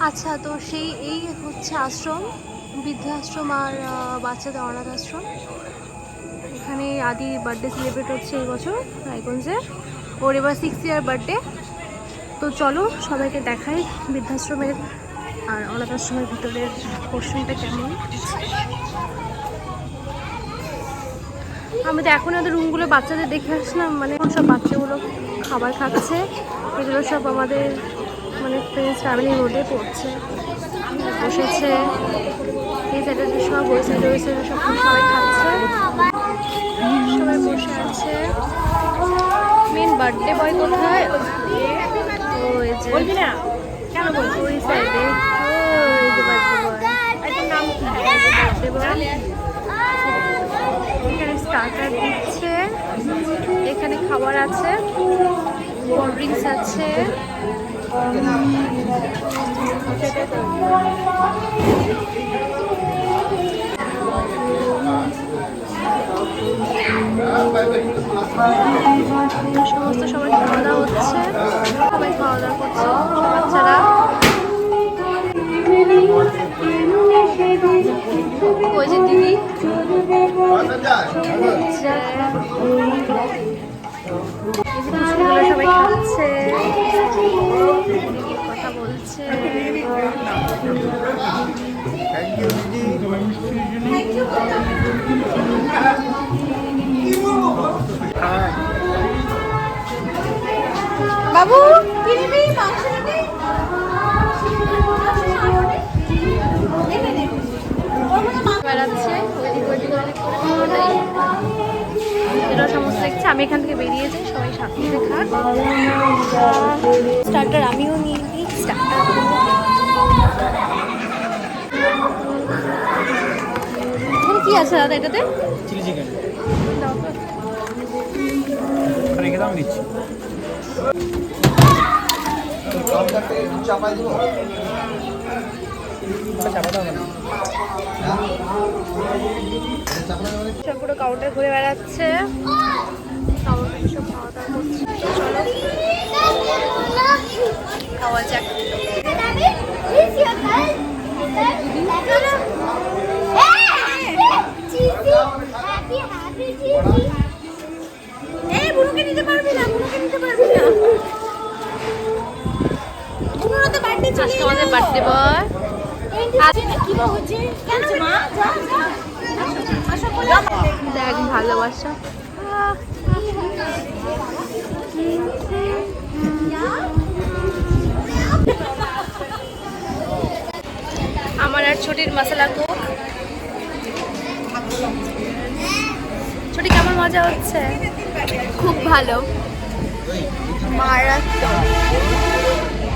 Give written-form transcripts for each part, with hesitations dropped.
আচ্ছা, তো এই হচ্ছে আশ্রম, বৃদ্ধাশ্রম আর বাচ্চাদের অনাথ আশ্রম। এখানে আদি বার্থডে সেলিব্রেট হচ্ছে এই বছর রায়গঞ্জে। ওর এবার 6 ইয়ার বার্থডে। তো চলো সবাইকে দেখাই বৃদ্ধাশ্রমের আর অনাথ আশ্রমের ভিতরের পোর্শনটা কেমন। আমি তো এখন ওদের রুমগুলো বাচ্চাদের দেখে আসলাম, মানে এখন সব বাচ্চাগুলো খাবার খাচ্ছে। এগুলো সব আমাদের মানে ফ্রেন্ডস ফ্যামিলির মধ্যে পড়ছে, বসেছে এই সাইডে সব, ওই সাইডে সব সবাই খাচ্ছে, সবাই বসে আছে। মেন বার্থডে বয় কোথায়? ওই যে ওই সাইডে, ওই যে বার্থডে বয়। এখানে স্টার্টার দিচ্ছে, এখানে খাবার আছে, কোল্ড ড্রিঙ্কস আছে। সমস্ত সবাই খাওয়া দাওয়া হচ্ছে, সবাই খাওয়া দাওয়া করছে, বাচ্চারা। ওই যে দিদি সবাই খাচ্ছে, কথা বলছে। বাবু কি নিবি? মাংস নিবি? বেড়াচ্ছে এরা সমস্ত দেখছে। আমি এখান থেকে বেরিয়ে যাই, সবাই সাথে খাক। স্টার্টার আমিও নিয়ে নিই, স্টার্টার। কি আছে দাদা এটাতে? চিলি চিকেন রেখে দাও, দিচ্ছি। চাপা দিব, চাপা দাও না। সব পুরো কাউন্টার ঘুরে বেড়াচ্ছে, খাওয়া দাওয়া করছে। চলো খাওয়া যাক। নিতে পারবি না, আজকে আমাদের বার্থডে বয়। দেখ ভালোবাসা। আমার আর ছোটির মশলা কোক। ছোটি কেমন মজা হচ্ছে? খুব ভালো, মারাত্মক।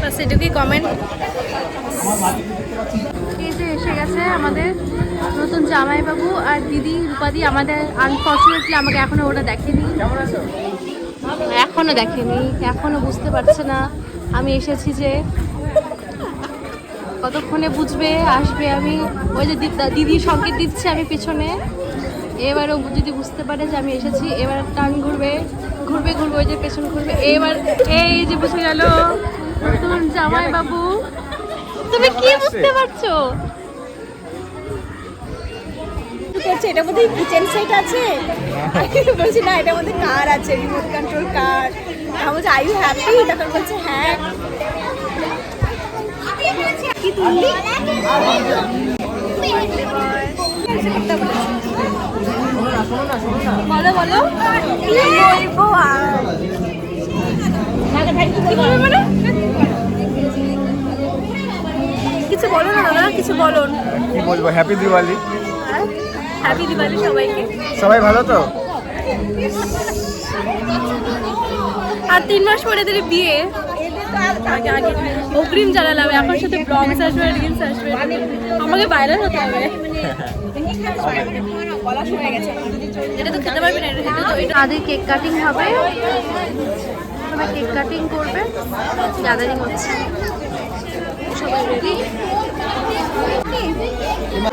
বাস এটুকুই কমেন্ট। এই যে এসে গেছে আমাদের নতুন জামাইবাবু আর দিদি রূপাদি। আমাদের আনফর্চুনেটলি আমাকে এখনো ওটা দেখেনি, এখনো বুঝতে পারছে না আমি এসেছি যে। কতক্ষণে বুঝবে, আসবে। আমি ওই যে দিদি সংকেত দিচ্ছে আমি পিছনে, এবারও যদি বুঝতে পারে যে আমি এসেছি, এবার টান ঘুরবে, ওই যে পেছন ঘুরবে। এবার এই যে বুঝে গেল নতুন জামাইবাবু। তুমি কি বুঝতে পারছো? এটার মধ্যে কিচেন সেট আছে, বলছি না এটার মধ্যে কার আছে, রিমোট কন্ট্রোল কার। আমি বলছি আর ইউ হ্যাপি? তখন বলছে হ্যাঁ। কি তুললি? বলো বলো, কিছু বলো না দাদা, কিছু বলো। কি বলবো? হ্যাপি দিওয়ালি। হ্যাপি দিওয়ালি সবাইকে। সবাই ভালো তো? আর 3 মাস পরে এদের বিয়ে। আগে অগ্রিম জানালাম, এখন সাথে ব্লগস আসবে, রিলস আসবে, আমাকে ভাইরাল হতে হবে। এটা তো খেতে পারবি না। আদি কেক কাটিং হবে, কেক কাটিং করবে, গ্যাদারিং হচ্ছে, সবাই রেডি।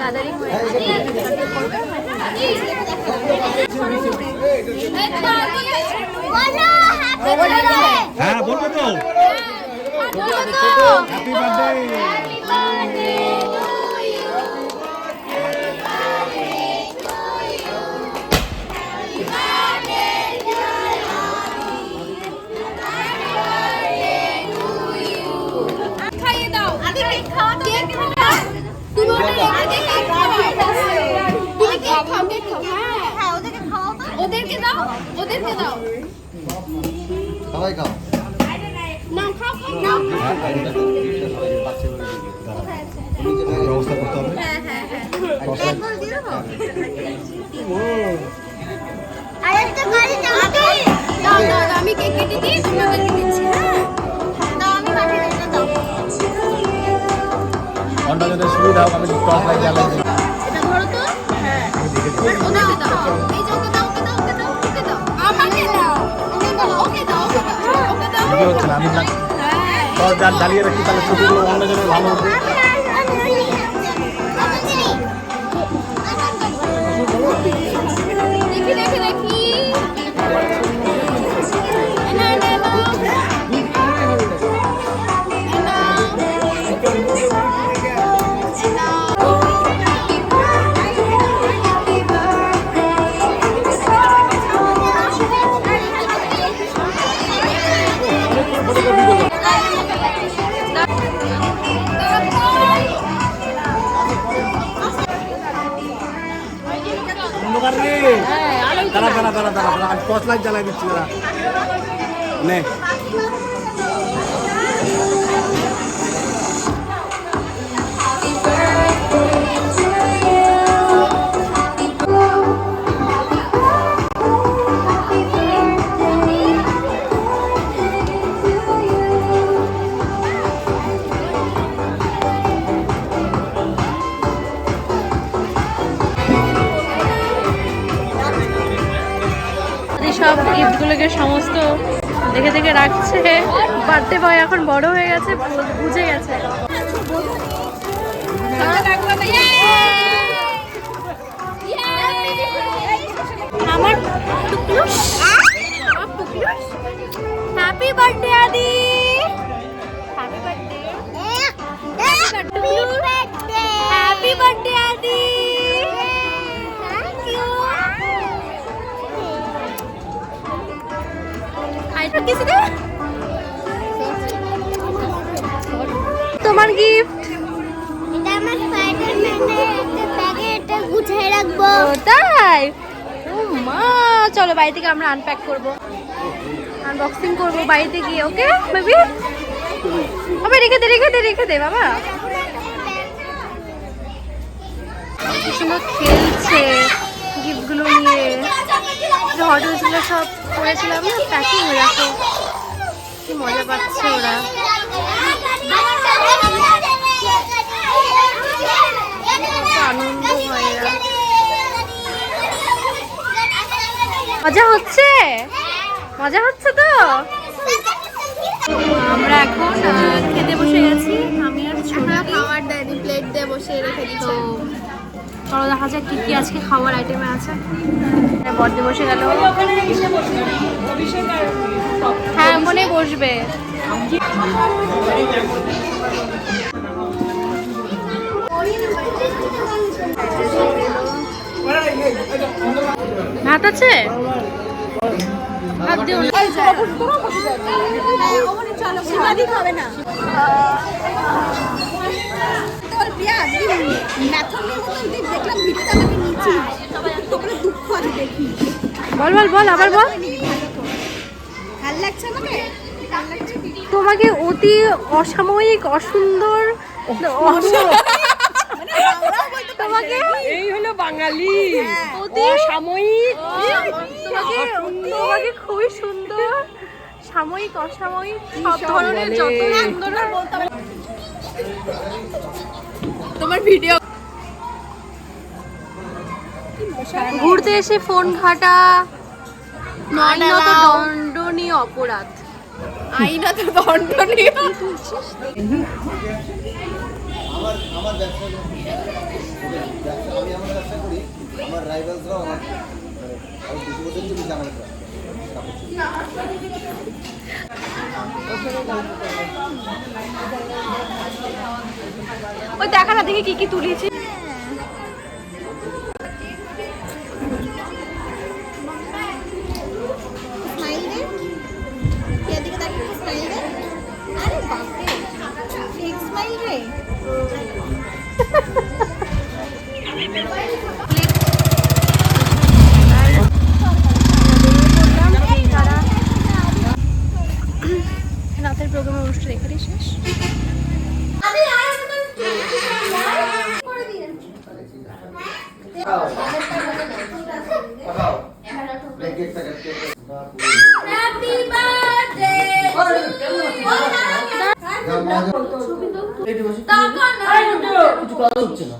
গ্যাদারিং হয়ে করবে। হ্যাঁ বলবো তো। Happy birthday. ওদেরকে দাও। সবাই খাও। নাও খাও খাও। ব্যবস্থা করতে হবে। হ্যাঁ হ্যাঁ হ্যাঁ। আরেকটা গাড়ি দাও দাও দাও দাও, আমি কেক কেটে দিই, তোমাদেরকে দিচ্ছি। হ্যাঁ দাও আমি পাঠিয়ে দিতে দাও অনটা যাতে সুবিধা হোক আমি টস লাইট জ্বালাই দিই। এটা ধরো তো। হ্যাঁ ওদেরকে দাও। এই যে ওকে দাও, ওকে দাও, ওকে দাও, ওকে দাও। আমাকে দাও। ওকে দাও, ওকে দাও, ওকে দাও, ওকে দাও। ভিডিও হচ্ছে না আমি টস জ্বালিয়ে রাখি তাহলে ছবিগুলো অন্য জনের ভালো হবে। দেখি দেখি দেখি। না না না। দাঁড়া দাঁড়া দাঁড়া দাঁড়া দাঁড়া আমি টস লাইট জ্বালাই দিচ্ছি দাঁড়া নে সব গিফটগুলোকে সমস্ত দেখে দেখে রাখছে। বার্থডে বয় এখন বড় হয়ে গেছে, বুঝে গেছে। আমার happy birthday Adi. Happy birthday, happy birthday Adi. Thank you. আইটা কিসে দে? তোমার গিফট এটা আমার স্পাইডারম্যানের একটা ব্যাগে এটা গুছিয়ে রাখবো তাই? ও মা, চলো বাড়ি থেকে আমরা আনপ্যাক করব, আনবক্সিং করব বাড়িতে গিয়ে। ওকে বেবি, বাবা রেখে দে রেখে দে রেখে দে বাবা। কি সুন্দর খেলছে গিফটগুলো নিয়ে। হট উইলসগুলো সব করেছিলাম না প্যাকিং হয়ে রাখো, কি মজা পাচ্ছে ওরা। আনন্দ হয় এরা। মজা হচ্ছে, মজা হচ্ছে তো। আমরা এখন খেতে বসে গেছি, আমি আর ছোট। খাবার দেয়নি, প্লেট দিয়ে বসে রেখে তো দিচ্ছে। চলো দেখা যাক কি কি আজকে খাওয়ার আইটেমে আছে। বর্দে বসে গেল। হ্যাঁ মনে বসবে। ভাত আছে? ভাত দিও না। শিবাদি খাবে না। তোর প্রিয়া ম্যাথনের মতো দেখলাম ভিডিওটা আমাকে নিচে তোমরা দুঃখ আছে দেখি। বল বল বল আবার বল। ভাল লাগছে আমাকে? তোমাকে অতি অসাময়িক অসুন্দর তোমাকে এই হলো বাঙালি অতি সাময়িক তোমাকে তোমাকে খুবই সুন্দর সাময়িক অসাময়িক সব ধরনের যত সুন্দর তোমার ভিডিও ঘুরতে এসে ফোন ঘাটা আইনত দণ্ডনীয় অপরাধ। আইনত দণ্ডনীয়। আমার ব্যবসা আমি আমার ব্যবসা করি, আমার রাইভালসরাও আমার আর 2 বছর থেকে জানা যায়। ওই দেখা না দেখি কি কি তুলেছি। স্মাইল দে, এদিকে তাকিয়ে স্মাইল দে। আরে বাপ রে, ফেক স্মাইল রে। কেকটা কাট হ্যাপি বার্থডে কেকটা টাকা না কিছু কথা হচ্ছে না